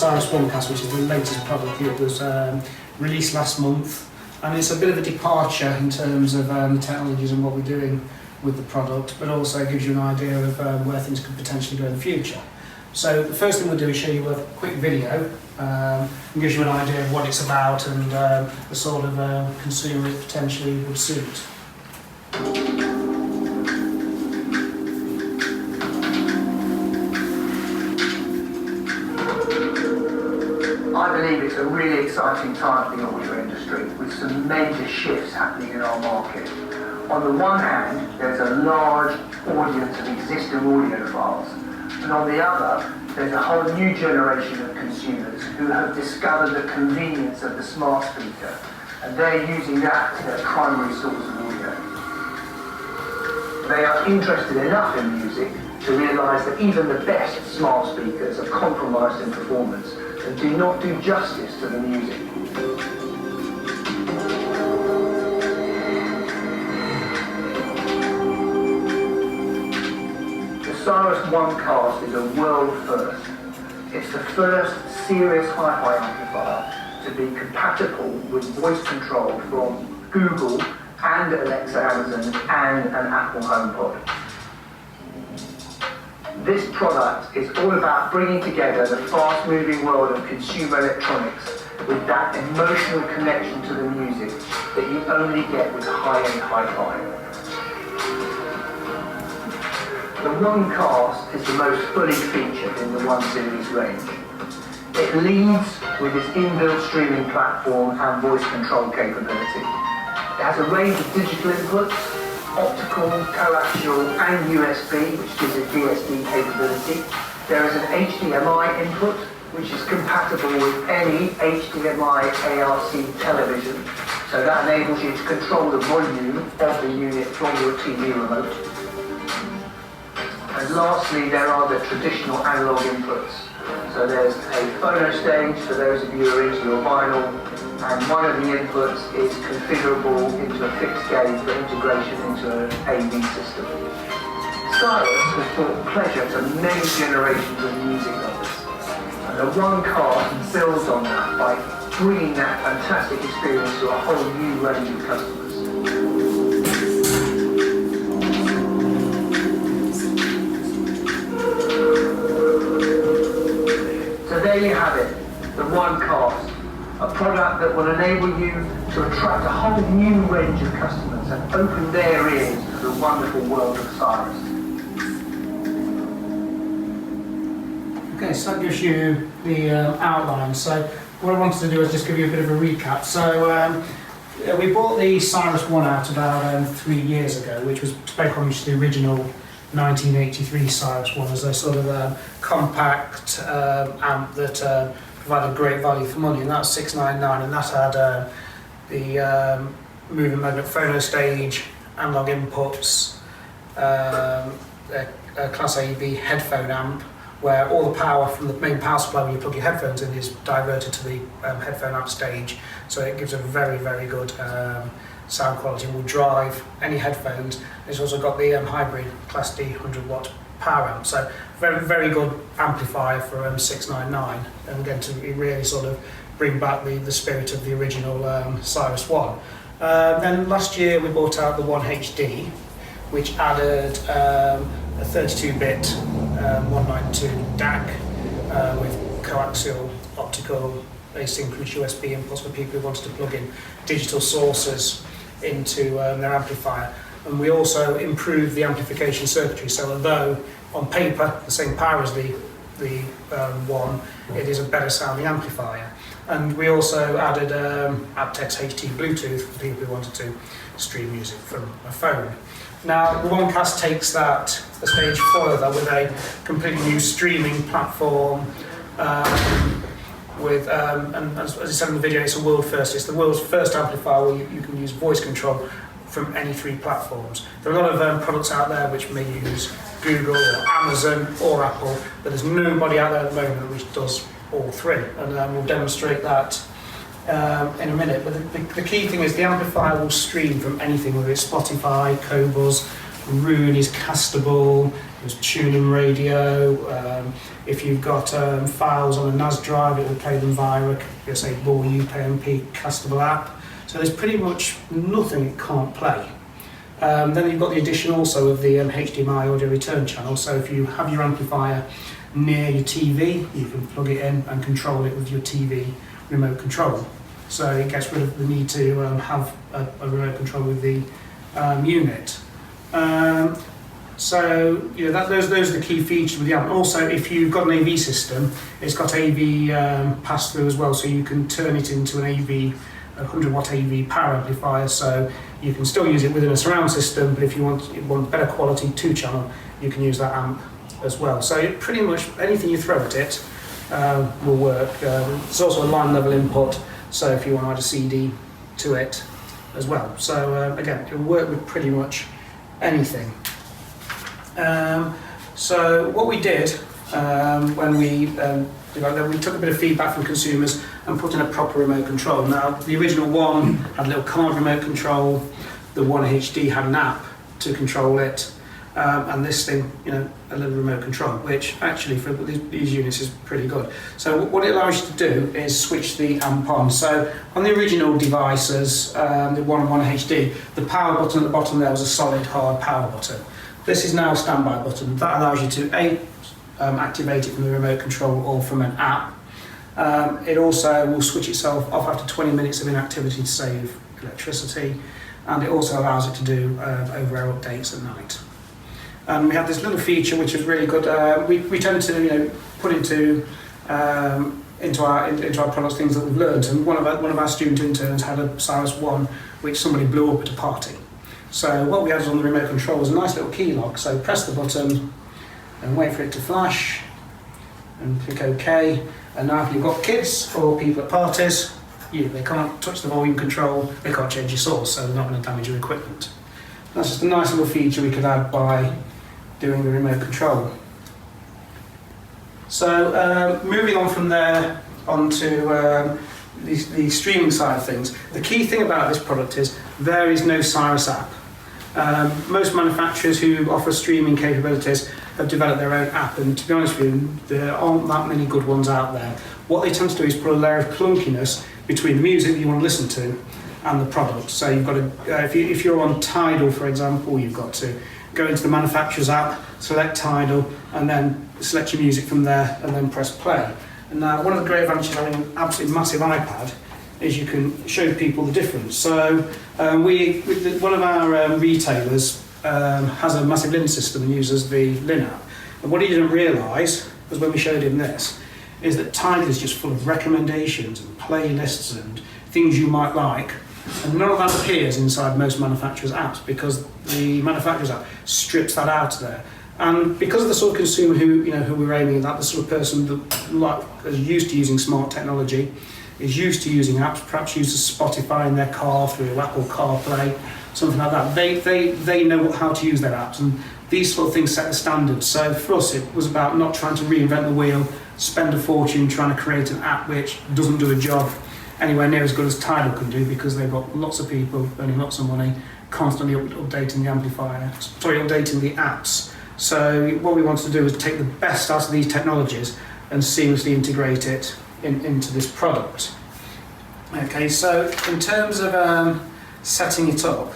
Cyrus ONE Cast, which is the latest product. It was released last month, and it's a bit of a departure in terms of the technologies and what we're doing with the product, but also gives you an idea of where things could potentially go in the future. So the first thing we'll do is show you a quick video, and gives you an idea of what it's about and the sort of consumer it potentially would suit. I believe it's a really exciting time for the audio industry, with some major shifts happening in our market. On the one hand, there's a large audience of existing audiophiles, and on the other, there's a whole new generation of consumers who have discovered the convenience of the smart speaker, and they're using that as their primary source of audio. They are interested enough in music to realise that even the best smart speakers are compromised in performance and do not do justice to the music. The Cyrus ONE Cast is a world first. It's the first serious hi-fi amplifier to be compatible with voice control from Google and Alexa Amazon and an Apple HomePod. This product is all about bringing together the fast-moving world of consumer electronics with that emotional connection to the music that you only get with high-end hi-fi. The ONE Cast is the most fully featured in the ONE series range. It leads with its inbuilt streaming platform and voice control capability. It has a range of digital inputs, optical, coaxial and USB, which gives it DSD capability. There is an HDMI input, which is compatible with any HDMI ARC television, so that enables you to control the volume of the unit from your TV remote. And lastly, there are the traditional analog inputs. So there's a phono stage for those of you who are into your vinyl, and one of the inputs is configurable into a fixed gain for integration into an AV system. Cyrus has brought pleasure to many generations of music lovers, and the ONE Cast builds on that by bringing that fantastic experience to a whole new range of customers. So there you have it, the ONE Cast. A product that will enable you to attract a whole new range of customers and open their ears to the wonderful world of Cyrus. Okay, so that gives you the outline. So what I wanted to do is just give you a bit of a recap. So we bought the Cyrus ONE out about 3 years ago, which was spoke on the original 1983 Cyrus ONE as a sort of compact amp that provided great value for money, and that was $699, and that had the moving magnet phono stage, analog inputs, a Class A/B headphone amp, where all the power from the main power supply when you plug your headphones in is diverted to the headphone amp stage, so it gives a very, very good sound quality and will drive any headphones. It's also got the hybrid Class D 100-watt power amp, so very, very good amplifier for $699, and again to really sort of bring back the spirit of the original Cyrus ONE. Then last year we bought out the ONE HD, which added a 32-bit 192 DAC with coaxial, optical, asynchronous USB inputs for people who wanted to plug in digital sources into their amplifier. And we also improved the amplification circuitry, so although on paper the same power as the ONE, it is a better sounding amplifier. And we also added aptX HT Bluetooth for people who wanted to stream music from a phone. Now the ONE Cast takes that a stage further with a completely new streaming platform, with and as I said in the video, it's a world first. It's the world's first amplifier where you can use voice control from any 3 platforms. There are a lot of products out there which may use Google or Amazon or Apple, but there's nobody out there at the moment which does all 3, and we'll demonstrate that in a minute. But the key thing is the amplifier will stream from anything, whether it's Spotify, Qobuz, Roon is castable, there's tuning radio. If you've got files on a NAS drive, it will play them via a say Ball UPnP castable app. So there's pretty much nothing it can't play. Then you've got the addition also of the HDMI audio return channel. So if you have your amplifier near your TV, you can plug it in and control it with your TV remote control. So it gets rid of the need to have a remote control with the unit. So you know, those are the key features with the amp. Also, if you've got an AV system, it's got AV pass-through as well, so you can turn it into an AV, 100 watt AV power amplifier. So you can still use it within a surround system, but if you want better quality 2-channel, you can use that amp as well. So pretty much anything you throw at it will work. It's also a line level input, so if you want to add a CD to it as well. So again, it will work with pretty much anything. So what we did when we took a bit of feedback from consumers and put in a proper remote control. Now, the original one had a little card remote control, the One HD had an app to control it, and this thing, you know, a little remote control, which actually for these units is pretty good. So what it allows you to do is switch the amp on. So on the original devices, the One HD, the power button at the bottom there was a solid hard power button. This is now a standby button. That allows you to activate it from the remote control or from an app. It also will switch itself off after 20 minutes of inactivity to save electricity, and it also allows it to do over-air updates at night. And we have this little feature which is really good. We tend to put into our products things that we've learned, and one of our student interns had a Cyrus ONE which somebody blew up at a party. So what we had on the remote control was a nice little key lock. So press the button and wait for it to flash and click OK. And now if you've got kids or people at parties, they can't touch the volume control, they can't change your source, so they're not going to damage your equipment. That's just a nice little feature we could add by doing the remote control. So moving on from there onto the streaming side of things. The key thing about this product is there is no Cyrus app. Most manufacturers who offer streaming capabilities have developed their own app, and to be honest with you, there aren't that many good ones out there. What they tend to do is put a layer of clunkiness between the music that you want to listen to and the product. So you've got to, if you're on Tidal, for example, you've got to go into the manufacturer's app, select Tidal, and then select your music from there, and then press play. And now, one of the great advantages of having an absolutely massive iPad is you can show people the difference. So one of our retailers has a massive Lin system and uses the Lin app. And what he didn't realise was when we showed him this, is that Tidal is just full of recommendations and playlists and things you might like. And none of that appears inside most manufacturers' apps because the manufacturer's app strips that out of there. And because of the sort of consumer who we're aiming at, the sort of person that is used to using smart technology, is used to using apps, perhaps uses Spotify in their car through Apple CarPlay, something like that. They know how to use their apps, and these sort of things set the standard. So for us, it was about not trying to reinvent the wheel, spend a fortune trying to create an app which doesn't do a job anywhere near as good as Tidal can do, because they've got lots of people earning lots of money, constantly updating the apps. So what we wanted to do was take the best out of these technologies and seamlessly integrate it into this product. Okay, so in terms of setting it up,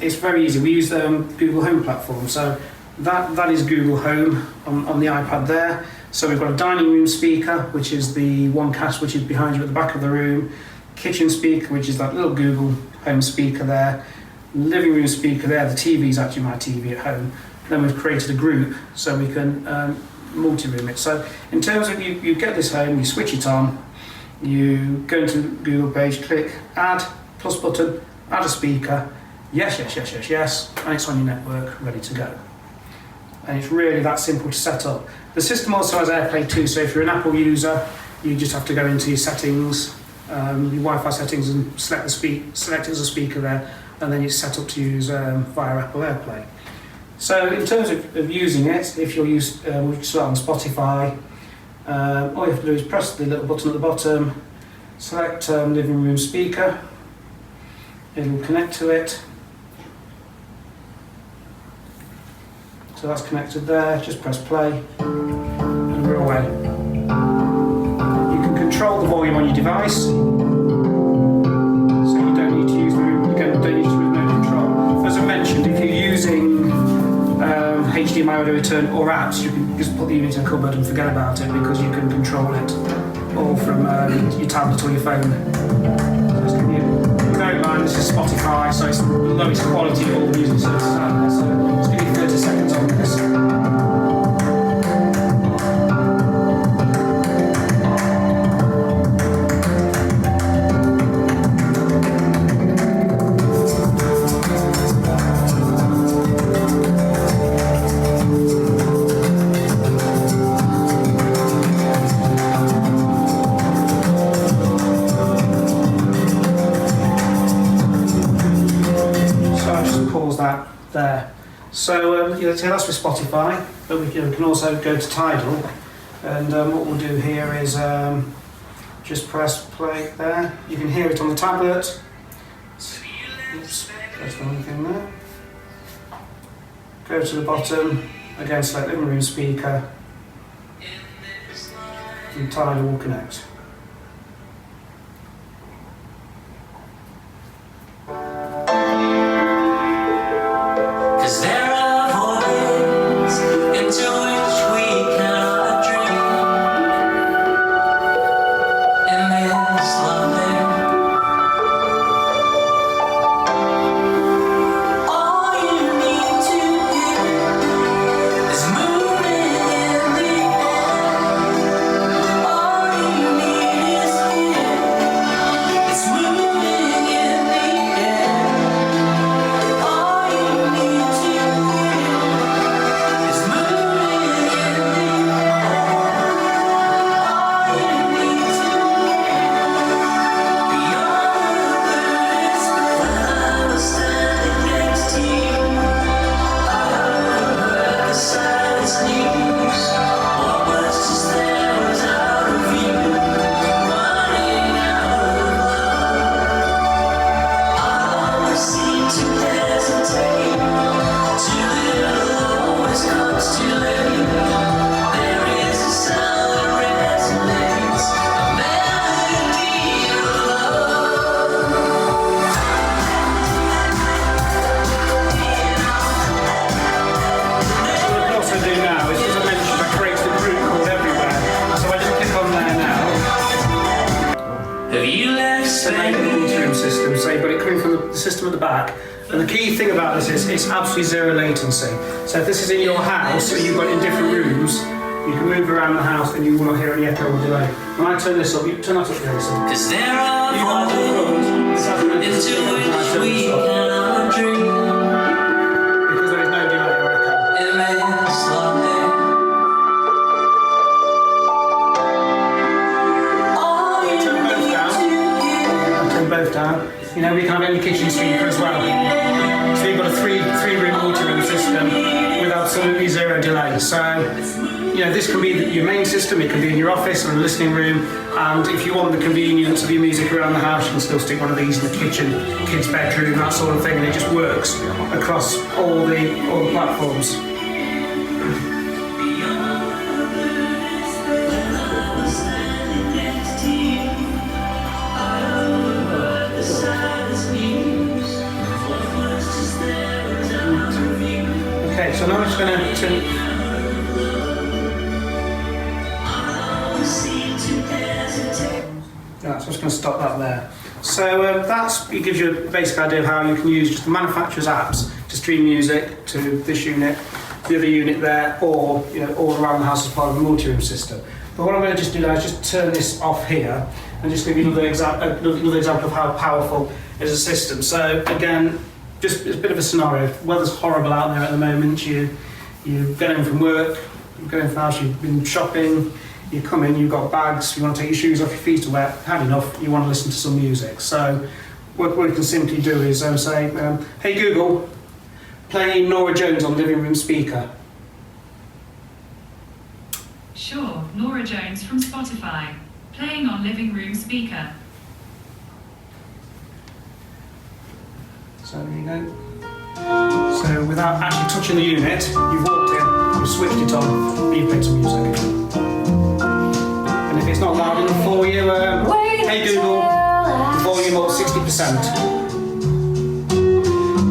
it's very easy. We use the Google Home platform. So that is Google Home on the iPad there. So we've got a dining room speaker, which is the ONE Cast, which is behind you at the back of the room. Kitchen speaker, which is that little Google Home speaker there. Living room speaker there. The TV is actually my TV at home. Then we've created a group so we can multi-room it. So in terms of you get this home, you switch it on, you go into the Google page, click add, plus button, add a speaker, yes, and it's on your network, ready to go. And it's really that simple to set up. The system also has AirPlay too, so if you're an Apple user, you just have to go into your settings, your Wi-Fi settings, and select it as a speaker there, and then it's set up to use via Apple AirPlay. So in terms of using it, if you're on Spotify, all you have to do is press the little button at the bottom, select living room speaker, it will connect to it, So that's connected there, just press play and we're away. You can control the volume on your device, so you don't need to use the remote control. As I mentioned, if you're using HDMI audio return or apps, you can just put the unit in a cupboard and forget about it because you can control it all from your tablet or your phone. Bear in mind, this is Spotify, so it's the lowest quality of all the music services out there, so let's give you 30 seconds on this. That there. So that's with Spotify, but we can also go to Tidal, and what we'll do here is just press play there. You can hear it on the tablet. Oops, that's the wrong thing there. Go to the bottom, again select living room speaker, and Tidal will connect. System, say, but it coming from the system at the back. And the key thing about this is it's absolutely zero latency. So if this is in your house and you've got it in different rooms, you can move around the house and you will not hear any echo or delay. When I turn this up, you turn that up, Jason. Because there are voids into which we cannot dream. Because there is no delay or echo. Both down. You know, we can have any kitchen speaker as well. So you've got a three-room multi-room system with absolutely zero delay. So, you know, this can be your main system, it can be in your office or a listening room, and if you want the convenience of your music around the house, you can still stick one of these in the kitchen, kids' bedroom, that sort of thing, and it just works across all the platforms. Okay, so now I'm just going to so I'm just going to stop that there. So it gives you a basic idea of how you can use just the manufacturer's apps to stream music to this unit, the other unit there, or all around the house as part of a multi-room system. But what I'm going to just do now is just turn this off here and just give you another example of how powerful is a system. So again, just a bit of a scenario. Weather's horrible out there at the moment. You get home from work, you get home from the house, you've been shopping, you come in, you've got bags, you want to take your shoes off, your feet are wet, had enough, you want to listen to some music. So what we can simply do is say, hey Google, play Norah Jones on living room speaker. Sure, Norah Jones from Spotify, playing on living room speaker. So there you go. So So without actually touching the unit, you've walked in, you've switched it on, and you've played some music. And if it's not loud enough for you, hey Google, volume up 60%.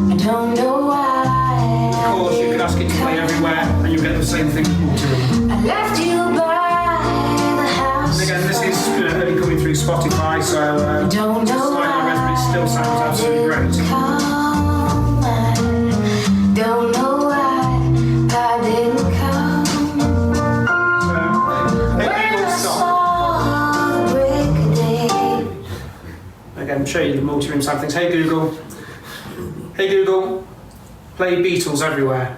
I don't know why. Of course, you could ask it to play everywhere, and you'll get the same thing multi-room. I left you by the house. And again, this is only coming through Spotify, so Don't just know like the rest, but it still sounds absolutely great. Don't know why I didn't come. So, hey Google, stop. Break a day. Again, show you the multi-room side of things. Hey Google, play Beatles everywhere.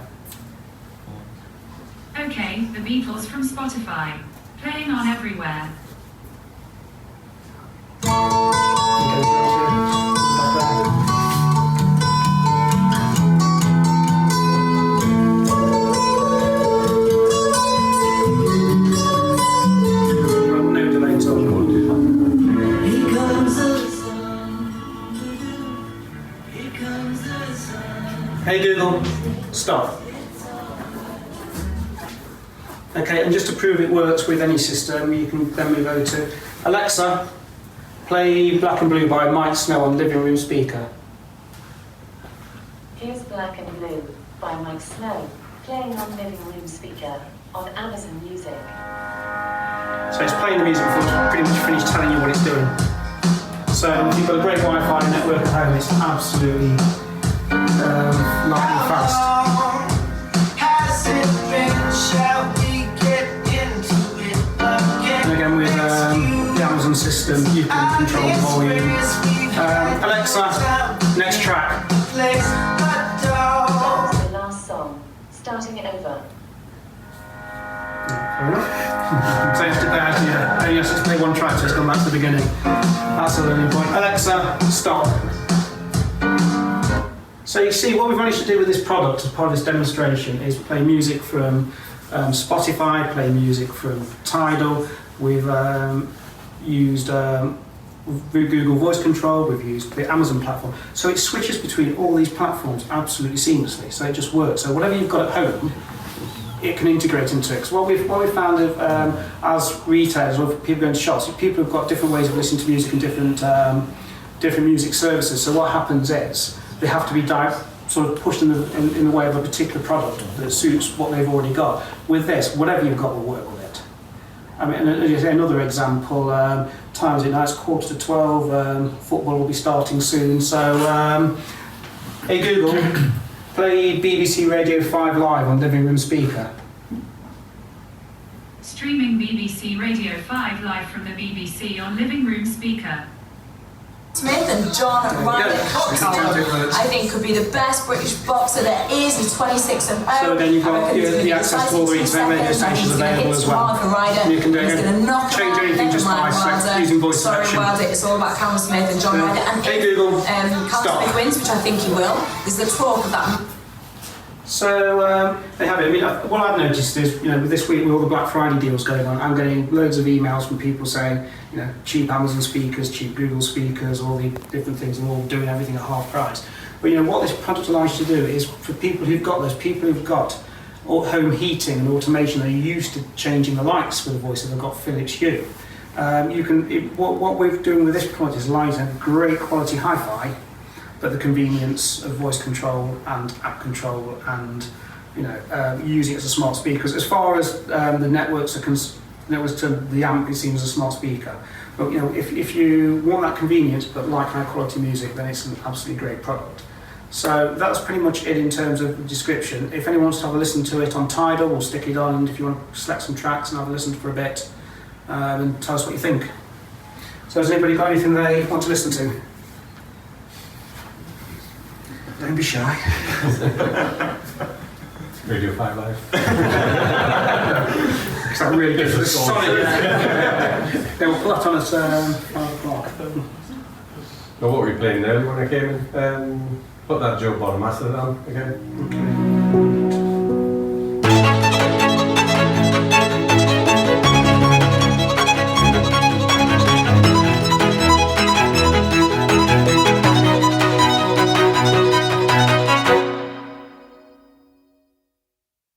Okay, the Beatles from Spotify. Playing on everywhere. No delays on the Here comes the sun. Here comes the sun. Hey Google, stop. Okay, and just to prove it works with any system, you can then move over to Alexa, play Black and Blue by Mike Snow on living room speaker. Here's Black and Blue by Mike Snow, playing on living room speaker on Amazon Music. So it's playing the music before it's pretty much finished telling you what it's doing. So if you've got a great Wi-Fi network at home, it's absolutely lightning fast. And again with the Amazon system, you can control the volume. Alexa, next track. That's the last song, starting it over. Fair enough. So you have to you have to play one track, so it's gone back to the beginning. That's the learning point. Alexa, stop. So you see, what we've managed to do with this product as part of this demonstration is play music from Spotify, play music from Tidal. We've used Google Voice Control, we've used the Amazon platform. So it switches between all these platforms absolutely seamlessly, so it just works. So whatever you've got at home, it can integrate into it. So what we've found as retailers, or people going to shops, people have got different ways of listening to music and different music services. So what happens is they have to be sort of pushed in the way of a particular product that suits what they've already got. With this, whatever you've got will work with it. I mean, another example, times it now, it's 11:45, football will be starting soon. So, hey Google, play BBC Radio 5 live on living room speaker. Streaming BBC Radio 5 live from the BBC on living room speaker. Smith and John Ryder I think could be the best British boxer there is. He's 26 and 0. So then you've got the access to all the internet radio stations available as well. You can change anything just by using voice selection. Sorry, Wilder, it's all about Callum Smith and John Ryder. And hey Google, Callum Smith wins, which I think he will, there's the talk of that. So they have it. I mean, what I've noticed is, with this week with all the Black Friday deals going on, I'm getting loads of emails from people saying, cheap Amazon speakers, cheap Google speakers, all the different things, and all doing everything at half price. But what this product allows you to do is for people who've got home heating and automation, they're used to changing the lights with the voice, and they've got Philips Hue. What we're doing with this product is allowing you to have great quality hi-fi, but the convenience of voice control and app control and using it as a smart speaker. Because as far as the networks to the amp, it seems a smart speaker. But if you want that convenience but like high quality music, then it's an absolutely great product. So that's pretty much it in terms of the description. If anyone wants to have a listen to it on Tidal, we'll stick it on, and if you want to select some tracks and have a listen for a bit, and tell us what you think. So has anybody got anything they want to listen to? Don't be shy. Radio 5 Live. Is that really good for the sonic? They will put that on at 5 o'clock. Now what were we playing earlier when I came in? Put that joke on Mastodon again. Okay.